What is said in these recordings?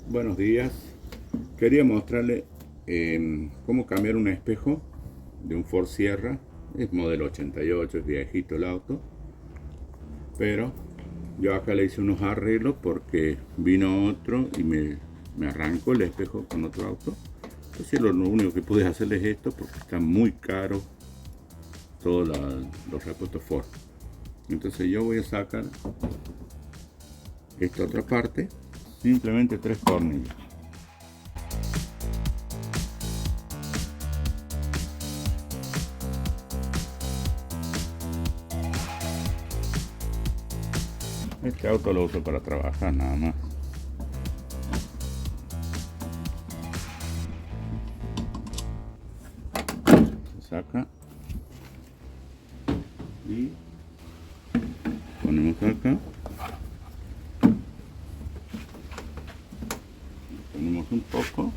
Buenos días. Quería mostrarle cómo cambiar un espejo de un Ford Sierra. Es modelo 88, es viejito el auto. Pero yo acá le hice unos arreglos porque vino otro y me arrancó el espejo con otro auto. Entonces lo único que pude hacerle es esto porque está muy caro todos los repuestos Ford. Entonces yo voy a sacar esta otra parte, simplemente 3 tornillos. Este auto lo uso para trabajar nada más. Se saca y ponemos acá. Ponemos un poco.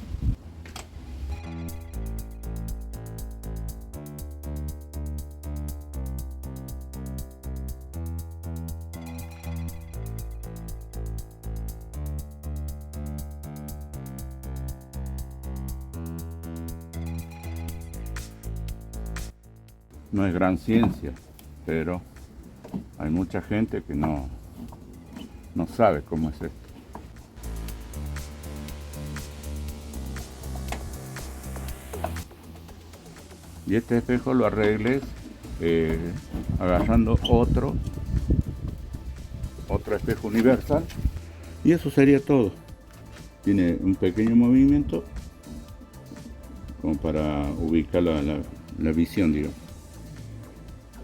No es gran ciencia, pero hay mucha gente que no sabe cómo es esto. Y este espejo lo arregles agarrando otro espejo universal, y eso sería todo. Tiene un pequeño movimiento como para ubicar la visión, digamos.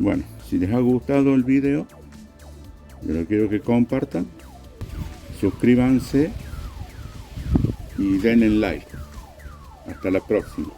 Bueno, si les ha gustado el video, yo quiero que compartan, suscríbanse y denle like. Hasta la próxima.